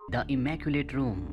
The immaculate room.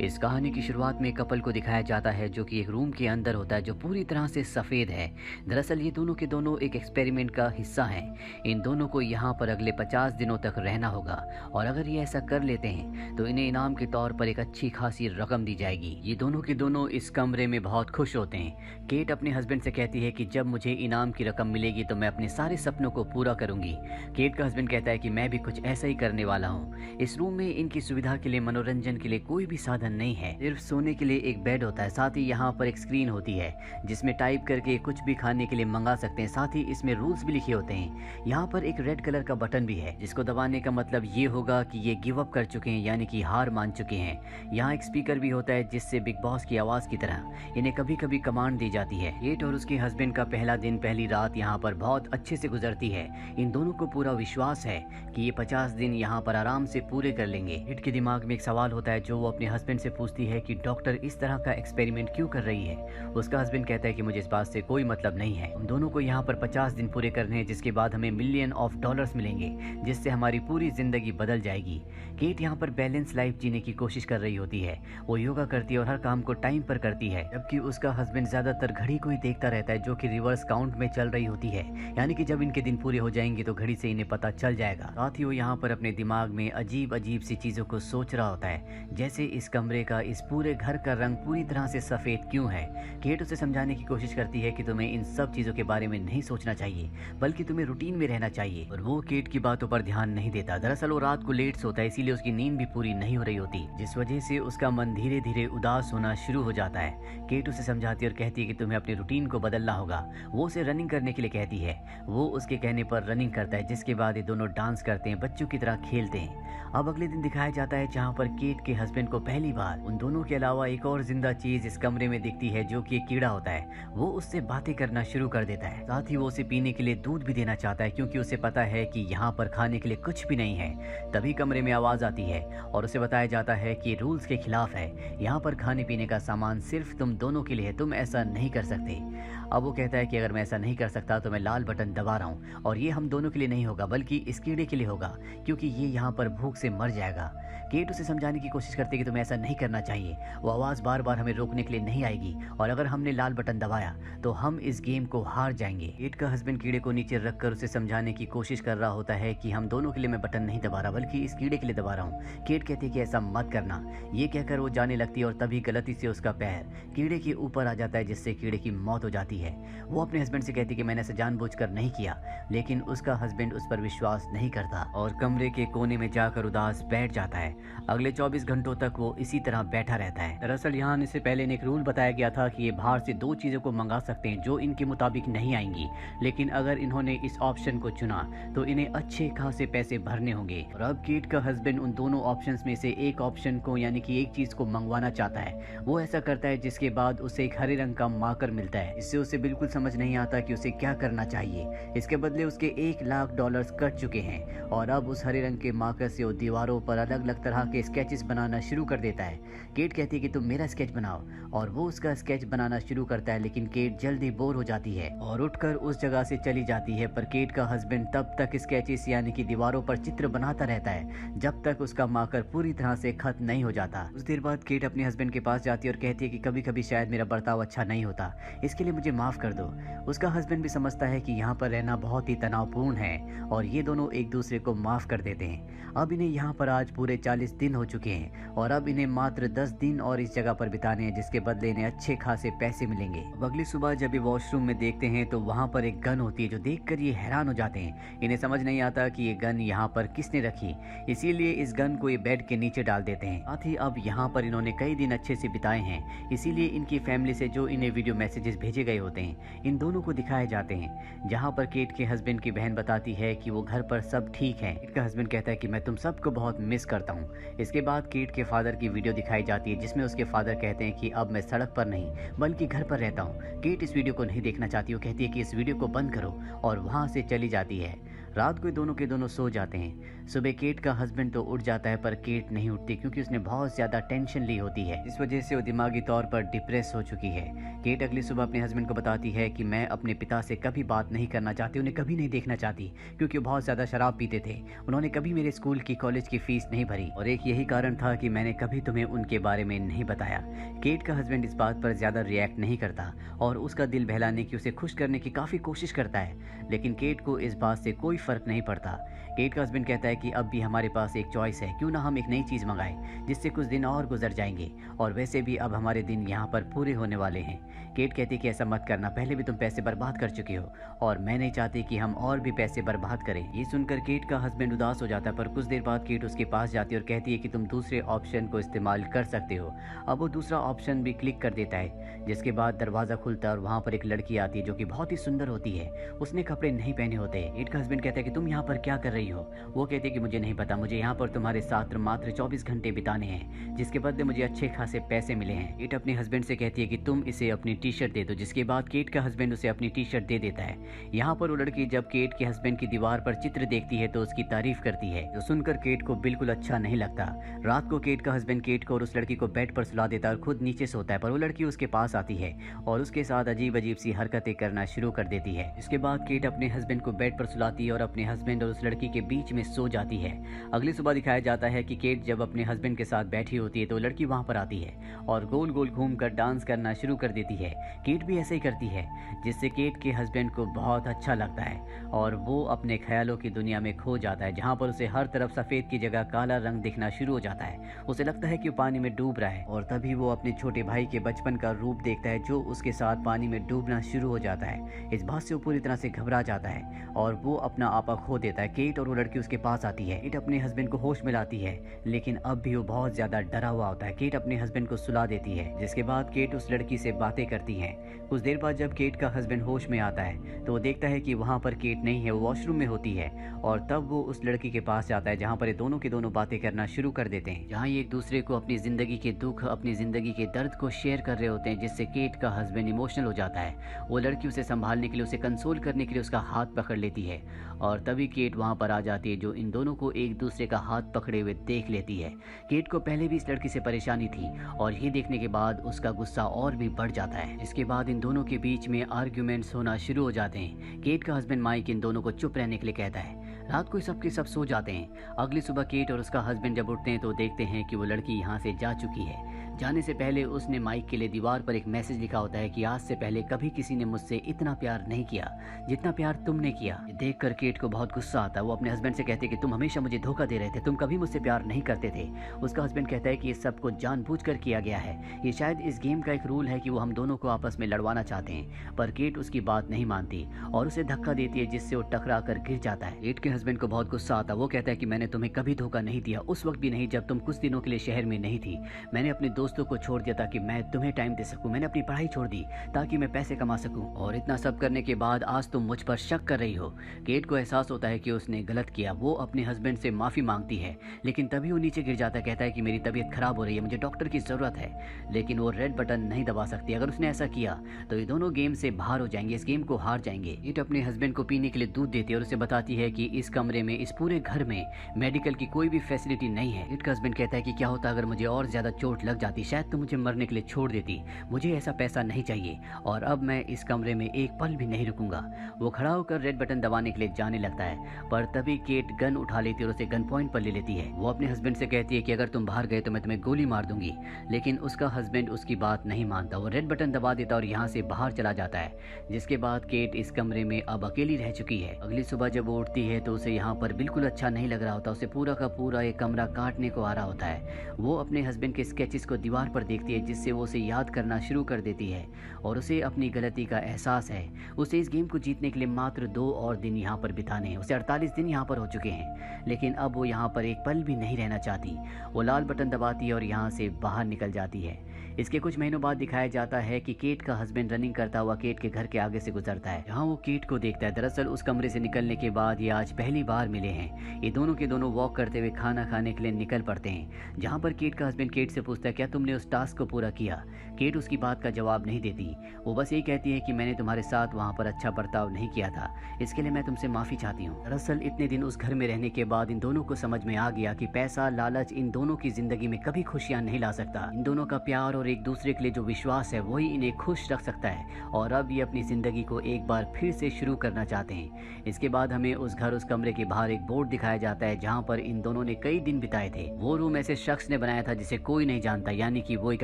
इस कहानी की शुरुआत में कपल को दिखाया जाता है जो कि एक रूम के अंदर होता है जो पूरी तरह से सफ़ेद है। दरअसल ये दोनों के दोनों एक एक्सपेरिमेंट का हिस्सा हैं। इन दोनों को यहाँ पर अगले 50 दिनों तक रहना होगा और अगर ये ऐसा कर लेते हैं तो इन्हें इनाम के तौर पर एक अच्छी खासी रकम दी जाएगी। ये दोनों के दोनों इस कमरे में बहुत खुश होते हैं। केट अपने हस्बैंड से कहती है कि जब मुझे इनाम की रकम मिलेगी तो मैं अपने सारे सपनों को पूरा करूंगी। केट का हस्बैंड कहता है कि मैं भी कुछ ऐसा ही करने वाला हूँ। इस रूम में इनकी सुविधा के लिए, मनोरंजन के लिए कोई भी साधन नहीं है, सिर्फ सोने के लिए एक बेड होता है। साथ ही यहाँ पर एक स्क्रीन होती है जिसमें टाइप करके कुछ भी खाने के लिए मंगा सकते हैं। साथ ही इसमें रूल्स भी लिखे होते हैं। यहाँ पर एक रेड कलर का बटन भी है जिसको दबाने का मतलब ये होगा कि ये गिव अप कर चुके हैं, यानी कि हार मान चुके हैं। यहाँ एक स्पीकर भी होता है जिससे बिग बॉस की आवाज की तरह इन्हें कभी कभी कमांड दी जाती है। केट और उसके हस्बैंड का पहला दिन, पहली रात यहाँ पर बहुत अच्छे से गुजरती है। इन दोनों को पूरा विश्वास है कि ये 50 दिन यहाँ पर आराम से पूरे कर लेंगे। केट के दिमाग में एक सवाल होता है जो वो अपने हस्बैंड से पूछती है कि डॉक्टर इस तरह का एक्सपेरिमेंट क्यों कर रही है। उसका हस्बैंड कहता है कि मुझे इस बात से कोई मतलब नहीं है, हम दोनों को यहाँ पर 50 दिन पूरे करने हैं जिसके बाद हमें $1,000,000 मिलेंगे जिससे हमारी पूरी जिंदगी बदल जाएगी। केट यहाँ पर बैलेंस लाइफ जीने की कोशिश कर रही होती है। वो योगा करती है और हर काम को टाइम पर करती है, जबकि उसका हस्बैंड ज्यादातर घड़ी को ही देखता रहता है जो कि रिवर्स काउंट में चल रही होती है, यानी कि जब इनके दिन पूरे हो जाएंगे तो घड़ी से इन्हें पता चल जाएगा। साथ ही वो यहाँ पर अपने दिमाग में अजीब अजीब सी चीजों को सोच रहा होता है, जैसे इस कमरे का, इस पूरे घर का रंग पूरी तरह से सफेद क्यों है। केट उसे समझाने की कोशिश करती है कि तुम्हें इन सब चीजों के बारे में नहीं सोचना चाहिए, बल्कि तुम्हें रूटीन में रहना चाहिए, और वो केट की बातों पर ध्यान नहीं देता। दरअसल वो रात को लेट सोता है, इसीलिए उसकी नींद भी पूरी नहीं हो रही होती, जिस वजह से उसका मन धीरे धीरे उदास होना शुरू हो जाता है। केट उसे समझाती और कहती है कि तुम्हें अपनी रूटीन को बदलना होगा। वो उसे रनिंग करने के लिए कहती है। वो उसके कहने पर रनिंग करता है, जिसके बाद ये दोनों डांस करते हैं, बच्चों की तरह खेलते हैं। अब अगले दिन दिखाया जाता है जहाँ पर केट के हस्बैंड को पहली बार उन दोनों के अलावा एक और जिंदा चीज इस कमरे में दिखती है जो कि एक कीड़ा होता है। वो उससे बातें करना शुरू कर देता है। साथ ही वो उसे पीने के लिए दूध भी देना चाहता है क्योंकि उसे पता है कि यहाँ पर खाने के लिए कुछ भी नहीं है। तभी कमरे में आवाज आती है और उसे बताया जाता है कि रूल्स के खिलाफ है, यहाँ पर खाने पीने का सामान सिर्फ तुम दोनों के लिए है, तुम ऐसा नहीं कर सकते। अब वो कहता है कि अगर मैं ऐसा नहीं कर सकता तो मैं लाल बटन दबा रहा हूँ और ये हम दोनों के लिए नहीं होगा बल्कि इस कीड़े के लिए होगा क्योंकि ये यहाँ पर भूख से मर जाएगा। केट उसे समझाने की कोशिश करती है कि तुम्हें ऐसा नहीं करना चाहिए, वो आवाज बार बार हमें रोकने के लिए नहीं आएगी और अगर हमने लाल बटन दबाया तो हम इस गेम को हार जाएंगे। केट का हस्बैंड कीड़े को नीचे रखकर उसे समझाने की कोशिश कर रहा होता है कि हम दोनों के लिए मैं बटन नहीं दबा रहा बल्कि इस कीड़े के लिए दबा रहा हूँ। केट कहती है कि ऐसा मत करना। ये कहकर वो जाने लगती है और तभी गलती से उसका पैर कीड़े के ऊपर आ जाता है जिससे कीड़े की मौत हो जाती है। वो अपने हस्बैंड से कहती है कि मैंने ऐसा जानबूझकर नहीं किया, लेकिन उसका हस्बैंड उस पर विश्वास नहीं करता और कमरे के कोने में जाकर उदास बैठ जाता है। अगले 24 घंटों तक वो इसी तरह बैठा रहता है। दरअसल यहाँ आने से पहले इन्हें एक रूल बताया गया था कि ये बाहर से 2 चीजों को मंगा सकते हैं जो इनके मुताबिक नहीं आएंगी, लेकिन अगर इन्होंने इस ऑप्शन को चुना तो इन्हें अच्छे खासे पैसे भरने होंगे। और अब केट का हस्बैंड उन दोनों ऑप्शंस में से एक ऑप्शन को, यानी कि एक चीज को मंगवाना चाहता है। वो ऐसा करता है जिसके बाद उसे एक हरे रंग का मार्कर मिलता है। इससे उसे बिल्कुल समझ नहीं आता कि उसे क्या करना चाहिए। इसके बदले उसके $1,00,000 कट चुके हैं और अब उस हरे रंग के मार्कर से वो दीवारों पर अलग अलग तरह के स्केचेस बनाना शुरू कर देता है। केट कहती है कि तुम मेरा स्केच बनाओ और वो उसका स्केच बनाना शुरू करता है, लेकिन केट जल्दी बोर हो जाती है और उठकर उस जगह से चली जाती है। पर केट का हस्बैंड तब तक स्केचेस यानी कि दीवारों पर चित्र बनाता रहता है जब तक उसका मार्कर पूरी तरह से खत्म नहीं हो जाता। कुछ देर बाद केट अपने हस्बैंड के पास जाती है और कहती है कि कभी कभी शायद मेरा बर्ताव अच्छा नहीं होता, इसके लिए मुझे माफ कर दो। उसका हस्बैंड भी समझता है कि यहाँ पर रहना बहुत ही तनावपूर्ण है और ये दोनों एक दूसरे को माफ कर देते हैं। अब इन्हें यहाँ पर आज पूरे 40 दिन हो चुके हैं और अब इन्हें मात्र 10 दिन और इस जगह पर बिताने हैं जिसके बदले इन्हें अच्छे खासे पैसे मिलेंगे। अब अगली सुबह जब ये वॉशरूम में देखते हैं तो वहाँ पर एक गन होती है जो देखकर ये हैरान हो जाते हैं। इन्हें समझ नहीं आता कि ये गन यहाँ पर किसने रखी, इसीलिए इस गन को ये बेड के नीचे डाल देते हैं। साथ ही अब यहाँ पर इन्होंने कई दिन अच्छे से बिताए हैं, इसीलिए इनकी फैमिली से जो इन्हें वीडियो मैसेजेस भेजे गए होते हैं इन दोनों को दिखाए जाते हैं, जहाँ पर केट के हस्बैंड की बहन बताती है कि वो घर पर सब ठीक है। केट का हस्बैंड कहता है कि मैं तुम सबको बहुत मिस करता हूँ। इसके बाद केट के फादर की वीडियो दिखाई जाती है जिसमें उसके फादर कहते हैं कि अब मैं सड़क पर नहीं बल्कि घर पर रहता हूँ। केट इस वीडियो को नहीं देखना चाहती, वो कहती है कि इस वीडियो को बंद करो और वहाँ से चली जाती है। रात को ये दोनों के दोनों सो जाते हैं। सुबह केट का हस्बैंड तो उठ जाता है पर केट नहीं उठती क्योंकि उसने बहुत ज़्यादा टेंशन ली होती है, इस वजह से वो दिमागी तौर पर डिप्रेस हो चुकी है। केट अगली सुबह अपने हस्बैंड को बताती है कि मैं अपने पिता से कभी बात नहीं करना चाहती, उन्हें कभी नहीं देखना चाहती क्योंकि वो बहुत ज़्यादा शराब पीते थे। उन्होंने कभी मेरे स्कूल की कॉलेज की फीस नहीं भरी और एक यही कारण था कि मैंने कभी तुम्हें उनके बारे में नहीं बताया। केट का हस्बैंड इस बात पर ज़्यादा रिएक्ट नहीं करता और उसका दिल बहलाने की, उसे खुश करने की काफ़ी कोशिश करता है, लेकिन केट को इस बात से कोई फ़र्क नहीं पड़ता। केट का हस्बैंड कहता है कि अब भी हमारे पास एक चॉइस है, क्यों ना हम एक नई चीज़ मंगाएं जिससे कुछ दिन और गुजर जाएंगे, और वैसे भी अब हमारे दिन यहाँ पर पूरे होने वाले हैं। केट कहती है कि ऐसा मत करना, पहले भी तुम पैसे बर्बाद कर चुके हो और मैं नहीं चाहती कि हम और भी पैसे बर्बाद करें। ये सुनकर केट का हस्बैंड उदास हो जाता है, पर कुछ देर बाद केट उसके पास जाती है और कहती है कि तुम दूसरे ऑप्शन को इस्तेमाल कर सकते हो। अब वो दूसरा ऑप्शन भी क्लिक कर देता है, जिसके बाद दरवाज़ा खुलता है और वहाँ पर एक लड़की आती है जो कि बहुत ही सुंदर होती है। उसने कपड़े नहीं पहने होते। केट का हस्बैंड कहता है कि तुम यहाँ पर क्या कर रही हो? वो कहती है कि मुझे नहीं पता, मुझे यहाँ पर तुम्हारे साथ मात्र 24 घंटे बिताने हैं जिसके बदले मुझे अच्छे खासे पैसे मिले हैं। केट अपने हस्बैंड से कहती है कि तुम इसे अपनी टी शर्ट दे दो, जिसके बाद केट का हस्बैंड उसे अपनी टी शर्ट दे देता है। यहाँ पर वो लड़की जब केट के हस्बैंड की दीवार पर चित्र देखती है तो उसकी तारीफ करती है, जो सुनकर केट को बिल्कुल अच्छा नहीं लगता। रात को केट का हस्बैंड केट को और उस लड़की को बेड पर सुला देता है और खुद नीचे सोता है, पर वो लड़की उसके पास आती है और उसके साथ अजीब अजीब सी हरकतें करना शुरू कर देती है। इसके बाद केट अपने हस्बैंड को बेड पर सुलाती है और अपने हस्बैंड और उस लड़की के बीच में सो जाती है। अगली सुबह दिखाया जाता है कि केट जब अपने हस्बैंड के साथ बैठी होती है तो लड़की वहां पर आती है और गोल गोल घूमकर डांस करना शुरू कर देती है। केट भी ऐसे ही करती है, जिससे केट के हस्बैंड को बहुत अच्छा लगता है और वो अपने ख्यालों की दुनिया में खो जाता है, जहां पर उसे हर तरफ सफेद की जगह काला रंग दिखना शुरू हो जाता है। उसे लगता है कि वो पानी में डूब रहा है और तभी वो अपने छोटे भाई के बचपन का रूप देखता है जो उसके साथ पानी में डूबना शुरू हो जाता है। इस बात से वो पूरी तरह से घबरा जाता है और वो अपना आपा खो देता है। केट और वो लड़की उसके पास आती है। केट अपने हस्बैंड को होश में लाती है, लेकिन अब भी वो बहुत ज्यादा डरा हुआ होता है। केट अपने हस्बैंड को सुला देती है, जिसके बाद केट उस लड़की से बातें करती है। कुछ देर बाद जब केट का हस्बैंड होश में आता है तो वो देखता है कि वहाँ पर केट नहीं है, वो वॉशरूम में होती है और तब वो उस लड़की के पास जाता है जहाँ पर ये दोनों के दोनों बातें करना शुरू कर देते हैं, जहाँ ये एक दूसरे को अपनी जिंदगी के दुख, अपनी जिंदगी के दर्द को शेयर कर रहे होते हैं, जिससे केट का हस्बैंड इमोशनल हो जाता है। वो लड़की उसे संभालने के लिए, उसे कंसोल करने के लिए उसका हाथ पकड़ लेती है और तभी केट वहाँ पर आ जाती है, जो इन दोनों को एक दूसरे का हाथ पकड़े हुए देख लेती है। केट को पहले भी इस लड़की से परेशानी थी और ये देखने के बाद उसका गुस्सा और भी बढ़ जाता है। इसके बाद इन दोनों के बीच में आर्ग्यूमेंट्स होना शुरू हो जाते हैं। केट का हस्बैंड माइक इन दोनों को चुप रहने के लिए कहता है। रात को सब के सब सो जाते हैं। अगली सुबह केट और उसका हस्बैंड जब उठते हैं तो देखते हैं कि वो लड़की यहाँ से जा चुकी है। जाने से पहले उसने माइक के लिए दीवार पर एक मैसेज लिखा होता है कि आज से पहले कभी किसी ने मुझसे इतना प्यार नहीं किया जितना प्यार तुमने किया। देख कर केट को बहुत गुस्सा आता है। वो अपने हस्बैंड से कहते हैं कि तुम हमेशा मुझे धोखा दे रहे थे, तुम कभी मुझसे प्यार नहीं करते थे। उसका हस्बैंड कहता है कि ये सब कुछ जानबूझकर किया गया है, ये शायद इस गेम का एक रूल है कि वो हम दोनों को आपस में लड़वाना चाहते हैं। पर केट उसकी बात नहीं मानती और उसे धक्का देती है, जिससे वो टकरा कर गिर जाता है। केट के हस्बैंड को बहुत गुस्सा आता है। वो कहता है कि मैंने तुम्हें कभी धोखा नहीं दिया, उस वक्त भी नहीं जब तुम कुछ दिनों के लिए शहर में नहीं थी। मैंने अपने दोस्तों को छोड़ दिया ताकि मैं तुम्हें टाइम दे सकूं, मैंने अपनी पढ़ाई छोड़ दी ताकि मैं पैसे कमा सकूं, और इतना सब करने के बाद आज तुम मुझ पर शक कर रही हो। केट को एहसास होता है कि उसने गलत किया। वो अपने हस्बैंड से माफी मांगती है, लेकिन तभी वो नीचे गिर जाता है। कहता है कि मेरी तबीयत खराब हो रही है, मुझे डॉक्टर की जरूरत है, लेकिन वो रेड बटन नहीं दबा सकती। अगर उसने ऐसा किया तो ये दोनों गेम से बाहर हो जाएंगे, इस गेम को हार जाएंगे। केट अपने हस्बैंड को पीने के लिए दूध देती है और उसे बताती है कि इस कमरे में, इस पूरे घर में मेडिकल की कोई भी फैसिलिटी नहीं है। केट का हस्बैंड कहता है कि क्या होता अगर मुझे और ज्यादा चोट लग जाती, शायद तुम मुझे मरने के लिए छोड़ देती। मुझे ऐसा पैसा नहीं चाहिए और अब मैं इस कमरे में एक पल भी नहीं रुकूंगा। वो खड़ा होकर रेड बटन दबाने के लिए जाने लगता है, पर तभी केट गन उठा लेती है और उसे गन पॉइंट पर ले लेती है। वो अपने हस्बैंड से कहती है कि अगर तुम बाहर गए तो मैं तुम्हें गोली मार दूंगी, लेकिन उसका हस्बैंड उसकी बात नहीं मानता। वो रेड बटन दबा देता और यहाँ से बाहर चला जाता है, जिसके बाद केट इस कमरे में अब अकेली रह चुकी है। अगली सुबह जब वो उठती है तो उसे यहाँ पर बिल्कुल अच्छा नहीं लग रहा होता। उसे पूरा का पूरा एक कमरा काटने को आ रहा होता है। वो अपने हस्बैंड के स्केचेस को दीवार पर देखती है, जिससे वो उसे याद करना शुरू कर देती है और उसे अपनी गलती का एहसास है। उसे इस गेम को जीतने के लिए मात्र 2 और दिन यहाँ पर बिताने हैं। उसे 48 दिन यहाँ पर हो चुके हैं, लेकिन अब वो यहाँ पर एक पल भी नहीं रहना चाहती। वो लाल बटन दबाती है और यहाँ से बाहर निकल जाती है। इसके कुछ महीनों बाद दिखाया जाता है कि केट का हस्बैंड रनिंग करता हुआ केट के घर के आगे से गुजरता है, जहाँ वो केट को देखता है। दरअसल उस कमरे से निकलने के बाद ये आज पहली बार मिले हैं। ये दोनों के दोनों वॉक करते हुए खाना खाने के लिए निकल पड़ते हैं, जहाँ पर केट का हस्बैंड केट से पूछता है क्या तुमने उस टास्क को पूरा किया। केट उसकी बात का जवाब नहीं देती। वो बस यही कहती है कि मैंने तुम्हारे साथ वहाँ पर अच्छा बर्ताव नहीं किया था, इसके लिए मैं तुमसे माफ़ी चाहती हूँ। दरअसल इतने दिन उस घर में रहने के बाद इन दोनों को समझ में आ गया कि पैसा, लालच इन दोनों की ज़िंदगी में कभी खुशियाँ नहीं ला सकता। इन दोनों का प्यार और एक दूसरे के लिए जो विश्वास है वही इन्हें खुश रख सकता है, और अब ये अपनी ज़िंदगी को एक बार फिर से शुरू करना चाहते हैं। इसके बाद हमें उस कमरे के बाहर एक बोर्ड दिखाया जाता है जहाँ पर इन दोनों ने कई दिन बिताए थे। वो रूम ऐसे शख्स ने बनाया था जिसे कोई नहीं जानता, यानी कि वो एक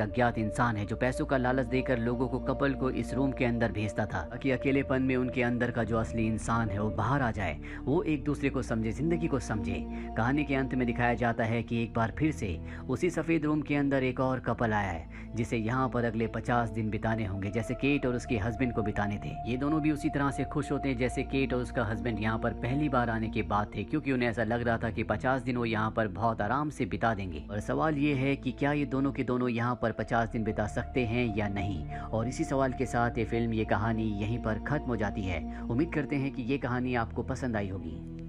अज्ञात इंसान है जो पैसों का लालच देकर लोगों को, कपल को इस रूम के अंदर भेजता था ताकि अकेलेपन में उनके अंदर का जो असली इंसान है वो बाहर आ जाए, वो एक दूसरे को समझे, जिंदगी को समझे। कहानी के अंत में दिखाया जाता है कि एक बार फिर से उसी सफेद रूम के अंदर एक और कपल आया है जिसे यहाँ पर अगले 50 दिन बिताने होंगे, जैसे केट और उसके हस्बैंड को बिताने थे। ये दोनों भी उसी तरह से खुश होते हैं जैसे केट और उसका हस्बैंड यहाँ पर पहली बार आने के बाद थे, क्योंकि उन्हें ऐसा लग रहा था कि 50 दिन वो यहाँ पर बहुत आराम से बिता देंगे। और सवाल ये है कि क्या ये दोनों के दोनों यहाँ पर 50 दिन बिता सकते हैं या नहीं। और इसी सवाल के साथ ये फिल्म, ये कहानी यहीं पर खत्म हो जाती है। उम्मीद करते हैं कि ये कहानी आपको पसंद आई होगी।